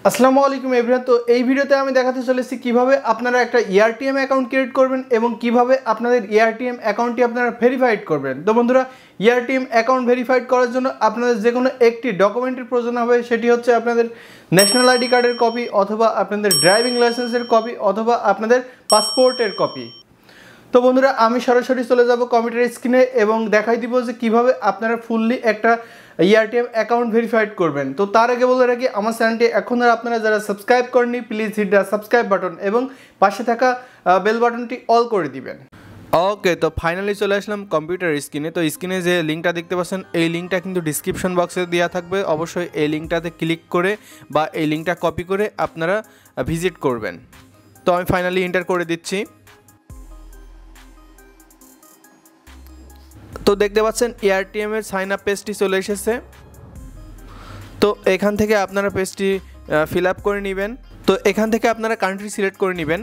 আসসালামু আলাইকুম এভরিওয়ান। তো এই ভিডিওতে আমি দেখাতে চলেছি কিভাবে আপনারা একটা এআরটিএম অ্যাকাউন্ট ক্রিয়েট করবেন এবং কিভাবে আপনাদের এআরটিএম অ্যাকাউন্টটি আপনারা ভেরিফাইড করবেন। তো বন্ধুরা, এআরটিএম অ্যাকাউন্ট ভেরিফাইড করার জন্য আপনাদের যে কোনো একটি ডকুমেন্টের প্রয়োজন হবে, সেটি হচ্ছে আপনাদের ন্যাশনাল আইডি কার্ডের কপি অথবা আপনাদের ড্রাইভিং লাইসেন্সের কপি অথবা আপনাদের পাসপোর্টের কপি। তো বন্ধুরা, আমি সরাসরি চলে যাব কম্পিউটার স্ক্রিনে এবং দেখাই দিব যে কিভাবে আপনারা ফুললি একটা এআরটিএম অ্যাকাউন্ট ভেরিফাইড করবেন। তো তার আগে বলে রাখি, আমার চ্যানেলটি এখন আর আপনারা যারা সাবস্ক্রাইব করেননি, please hit the subscribe button এবং পাশে থাকা বেল বাটনটি অল করে দিবেন। ওকে, তো ফাইনালি চলে আসলাম কম্পিউটার স্ক্রিনে। তো স্ক্রিনে যে লিঙ্কটা দেখতে পাচ্ছেন, এই লিঙ্কটা কিন্তু ডিসক্রিপশন বক্সে দেওয়া থাকবে। অবশ্যই এই লিঙ্কটাতে ক্লিক করে বা এই লিঙ্কটা কপি করে আপনারা ভিজিট করবেন। তো আমি ফাইনালি এন্টার করে দিচ্ছি। তো দেখতে পাচ্ছেন এআরটিএম এর সাইন আপ পেজটি চলে এসেছে। তো এখান থেকে আপনারা পেজটি ফিল আপ করে নেবেন। তো এখান থেকে আপনারা কান্ট্রি সিলেক্ট করে নেবেন।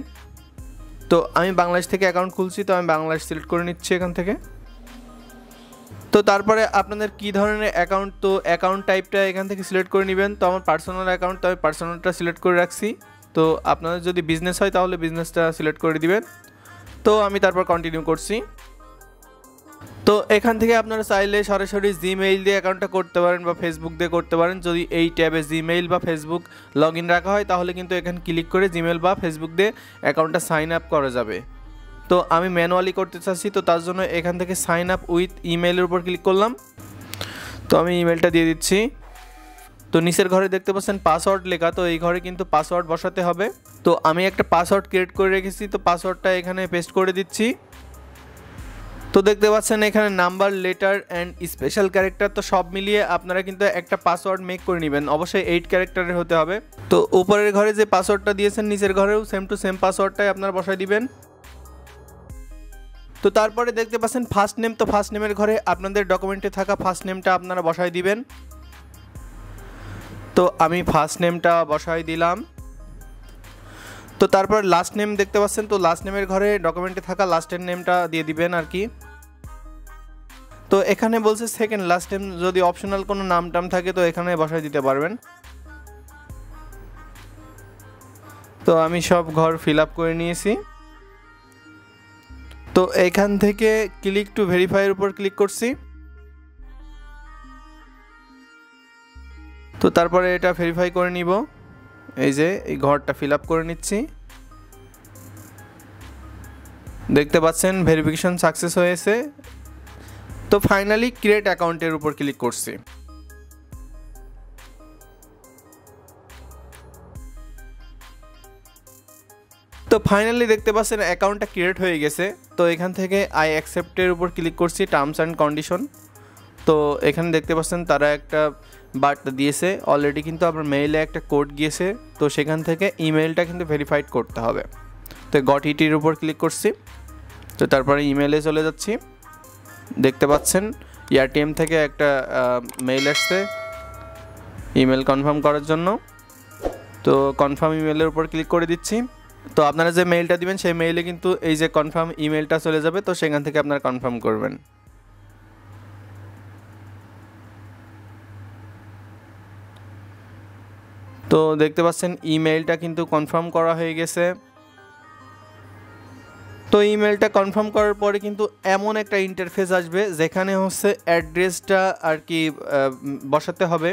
তো আমি বাংলাদেশ থেকে অ্যাকাউন্ট খুলছি, তো আমি বাংলাদেশ সিলেক্ট করে নিচ্ছি এখান থেকে। তো তারপরে আপনাদের কী ধরনের অ্যাকাউন্ট, তো অ্যাকাউন্ট টাইপটা এখান থেকে সিলেক্ট করে নেবেন। তো আমার পার্সোনাল অ্যাকাউন্ট, তো আমি পার্সোনালটা সিলেক্ট করে রাখছি। তো আপনাদের যদি বিজনেস হয় তাহলে বিজনেসটা সিলেক্ট করে দিবেন। তো আমি তারপর কন্টিনিউ করছি। তো এখান থেকে আপনারা চাইলে সরাসরি জিমেইল দিয়ে অ্যাকাউন্টটা করতে পারেন বা ফেসবুক দিয়ে করতে পারেন। যদি এই ট্যাবে জিমেইল বা ফেসবুক লগ ইন রাখা হয় তাহলে কিন্তু এখানে ক্লিক করে জিমেইল বা ফেসবুক দিয়ে অ্যাকাউন্টটা সাইন আপ করা যাবে। তো আমি ম্যানুয়ালি করতে চাচ্ছি, তো তার জন্য এখান থেকে সাইন আপ উইথ ইমেইলের উপর ক্লিক করলাম। তো আমি ইমেলটা দিয়ে দিচ্ছি। তো নিচের ঘরে দেখতে পাচ্ছেন পাসওয়ার্ড লেখা, তো এই ঘরে কিন্তু পাসওয়ার্ড বসাতে হবে। তো আমি একটা পাসওয়ার্ড ক্রিয়েট করে রেখেছি, তো পাসওয়ার্ডটা এখানে পেস্ট করে দিচ্ছি। তো দেখতে পাচ্ছেন এখানে number, letter and special character, তো সব মিলিয়ে আপনারা কিন্তু একটা পাসওয়ার্ড মেক করে নেবেন। অবশ্যই 8 ক্যারেক্টারের হতে হবে। তো উপরের ঘরে যে পাসওয়ার্ডটা দিয়েছেন নিচের ঘরেও সেম টু সেম পাসওয়ার্ডটাই আপনারা বসাই দিবেন। তো তারপরে দেখতে পাচ্ছেন ফার্স্ট নেম, তো ফার্স্ট নেমের ঘরে আপনাদের ডকুমেন্টে থাকা ফার্স্ট নেমটা আপনারা বসাই দিবেন। তো আমি ফার্স্ট নেমটা বসাই দিলাম। তো তারপর লাস্ট নেম দেখতে পাচ্ছেন, তো লাস্ট নেমের ঘরে ডকুমেন্টে থাকা লাস্টের নেমটা দিয়ে দিবেন আর কি। তো এখানে বলছে সেকেন্ড লাস্ট নেম, যদি অপশনাল কোনো নাম টাম থাকে তো এখানে বসাই দিতে পারবেন। তো আমি সব ঘর ফিল আপ করে নিয়েছি। তো এখান থেকে ক্লিক টু ভেরিফাইয়ের উপর ক্লিক করছি। তো তারপরে এটা ভেরিফাই করে নিব। এই যে এই ঘরটা ফিল আপ করে নিচ্ছি। দেখতে পাচ্ছেন ভেরিফিকেশন সাকসেস হয়েছে। তো ফাইনালি ক্রিয়েট অ্যাকাউন্টের উপর ক্লিক করছি। তো ফাইনালি দেখতে পাচ্ছেন অ্যাকাউন্টটা ক্রিয়েট হয়ে গেছে। তো এখান থেকে আই অ্যাকসেপ্টের উপর ক্লিক করছি, টার্মস অ্যান্ড কন্ডিশন। তো এখানে দেখতে পাচ্ছেন তারা একটা বার্তা দিয়েছে অলরেডি, কিন্তু আপনার মেইলে একটা কোড গিয়েছে। তো সেখান থেকে ইমেলটা কিন্তু ভেরিফাইড করতে হবে। তো গট ইটির উপর ক্লিক করছি। তো তারপরে ইমেলে চলে যাচ্ছি। দেখতে পাচ্ছেন এআরটিএম থেকে একটা মেইল আসছে ইমেল কনফার্ম করার জন্য। তো কনফার্ম ইমেলের উপর ক্লিক করে দিচ্ছি। তো আপনারা যে মেইলটা দিবেন সেই মেইলে কিন্তু এই যে কনফার্ম ইমেলটা চলে যাবে। তো সেখান থেকে আপনারা কনফার্ম করবেন। তো দেখতে পাচ্ছেন ইমেলটা কিন্তু কনফার্ম করা হয়ে গেছে। তো ইমেলটা কনফার্ম করার পরে কিন্তু এমন একটা ইন্টারফেস আসবে যেখানে হচ্ছে অ্যাড্রেসটা আর কি বসাতে হবে,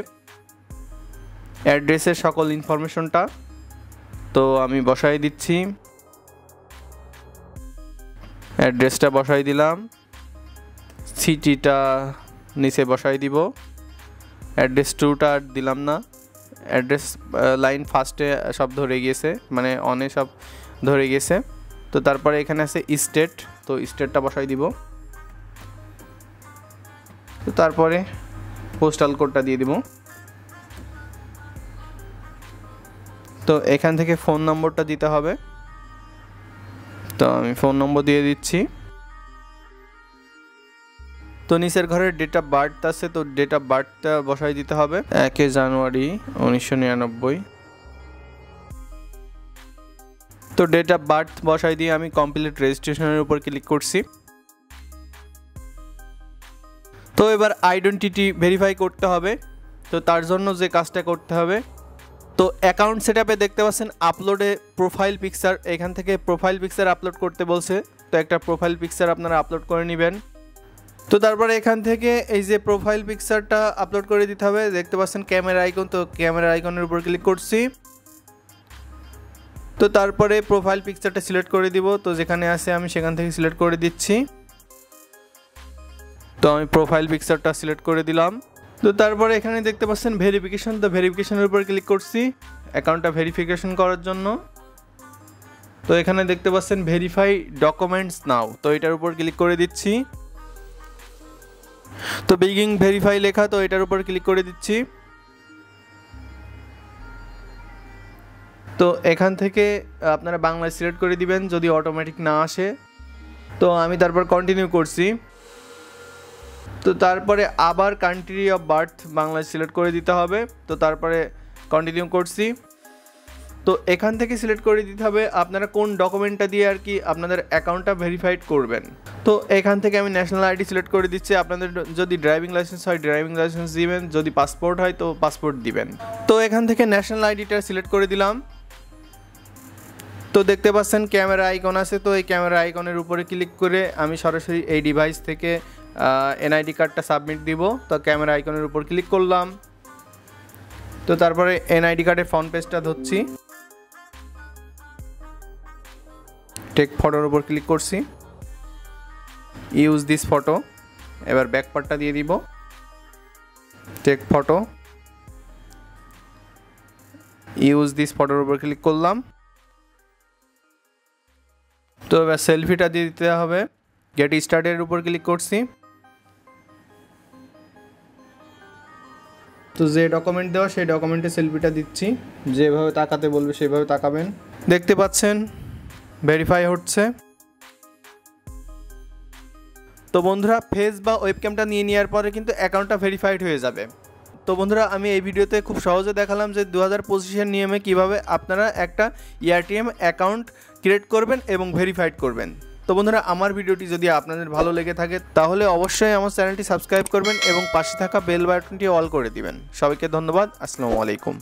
অ্যাড্রেসের সকল ইনফরমেশনটা। তো আমি বসাই দিচ্ছি, অ্যাড্রেসটা বসাই দিলাম, সিটিটা নিচে বসাই দিব, অ্যাড্রেস 2টা আর দিলাম না, অ্যাড্রেস লাইন ফার্স্টে সব ধরে গিয়েছে, মানে অনে সব ধরে গেছে। তো তারপরে এখানে আছে স্টেট, তো স্টেটটা বসাই দিব। তো তারপরে পোস্টাল কোডটা দিয়ে দিব। তো এখান থেকে ফোন নম্বরটা দিতে হবে। তো আমি ফোন নম্বর দিয়ে দিচ্ছি। তো নিচের ঘরে ডেট অফ বার্থ আছে, তো ডেট অফ বার্থটা বসাই দিতে হবে 1 জানুয়ারি 1999। তো ডেট অফ বার্থ বসাই দিয়ে আমি কমপ্লিট রেজিস্ট্রেশনের উপর ক্লিক করছি। তো এবার আইডেন্টিটি ভেরিফাই করতে হবে। তো তার জন্য যে কাজটা করতে হবে তো অ্যাকাউন্ট সেটআপে দেখতে পাচ্ছেন আপলোডে প্রোফাইল পিকচার, এখান থেকে প্রোফাইল পিকচার আপলোড করতে বলছে। তো একটা প্রোফাইল পিকচার আপনারা আপলোড করে নেবেন। তো তারপরে এখান থেকে এই যে প্রোফাইল পিকচারটা আপলোড করে দিতে হবে। দেখতে পাচ্ছেন ক্যামেরা আইকন, তো ক্যামেরা আইকনের উপর ক্লিক করছি। তো তারপরে প্রোফাইল পিকচারটা সিলেক্ট করে দিব। তো যেখানে আছে আমি সেখান থেকে সিলেক্ট করে দিচ্ছি। তো আমি প্রোফাইল পিকচারটা সিলেক্ট করে দিলাম। তো তারপরে এখানে দেখতে পাচ্ছেন ভেরিফিকেশন, তো ভেরিফিকেশনের উপর ক্লিক করছি অ্যাকাউন্টটা ভেরিফিকেশন করার জন্য। তো এখানে দেখতে পাচ্ছেন ভেরিফাই ডকুমেন্টস নাও, তো এটার উপর ক্লিক করে দিচ্ছি। তো বিগিং ভেরিফাই লেখা, তো এটার উপর ক্লিক করে দিচ্ছি। তো এখান থেকে আপনারা বাংলা সিলেক্ট করে দিবেন যদি অটোমেটিক না আসে। তো আমি তারপর কন্টিনিউ করছি। তো তারপরে আবার country of birth Bangla select করে দিতে হবে। তো তারপরে কন্টিনিউ করছি। তো এখান থেকে সিলেক্ট করে দিতে হবে আপনারা কোন ডকুমেন্টটা দিয়ে আর কি আপনাদের অ্যাকাউন্টটা ভেরিফাইড করবেন। তো এখান থেকে আমি ন্যাশনাল আইডি সিলেক্ট করে দিচ্ছি। আপনাদের যদি ড্রাইভিং লাইসেন্স হয় ড্রাইভিং লাইসেন্স দিবেন, যদি পাসপোর্ট হয় তো পাসপোর্ট দিবেন। তো এখান থেকে ন্যাশনাল আইডিটা সিলেক্ট করে দিলাম। তো দেখতে পাচ্ছেন ক্যামেরা আইকন আছে, তো এই ক্যামেরা আইকনের উপরে ক্লিক করে আমি সরাসরি এই ডিভাইস থেকে এনআইডি কার্ডটা সাবমিট দিব। তো ক্যামেরা আইকনের উপর ক্লিক করলাম। তো তারপরে এনআইডি কার্ডের ফ্রন্ট পেজটা ধরছি, টেক ফটোর উপর ক্লিক করছি, ইউজ দিস ফটো। এবার ব্যাক পার্টটা দিয়ে দিব, টেক ফটো, ইউজ দিস ফটোর উপর ক্লিক করলাম। তো এবার সেলফিটা দিয়ে দিতে হবে, গেট স্টার্টের উপর ক্লিক করছি। তো যে ডকুমেন্ট দেওয়া সেই ডকুমেন্টে সেলফিটা দিচ্ছি, যেভাবে তাকাতে বলবে সেভাবে তাকাবেন। দেখতে পাচ্ছেন ভেরিফাই হচ্ছে। তো বন্ধুরা ফেস বা ওয়েবক্যামটা নিয়ে নেওয়ার পরে কিন্তু অ্যাকাউন্টটা ভেরিফাইড হয়ে যাবে। তো বন্ধুরা আমি এই ভিডিওতে খুব সহজে দেখালাম যে 2025-এর নিয়মে কিভাবে আপনারা একটা এআরটিএম অ্যাকাউন্ট ক্রিয়েট করবেন এবং ভেরিফাইড করবেন। তো বন্ধুরা আমার ভিডিওটি যদি আপনাদের ভালো লেগে থাকে তাহলে অবশ্যই আমার চ্যানেলটি সাবস্ক্রাইব করবেন এবং পাশে থাকা বেল বাটনটি অল করে দিবেন। সবাইকে ধন্যবাদ। আসসালামু আলাইকুম।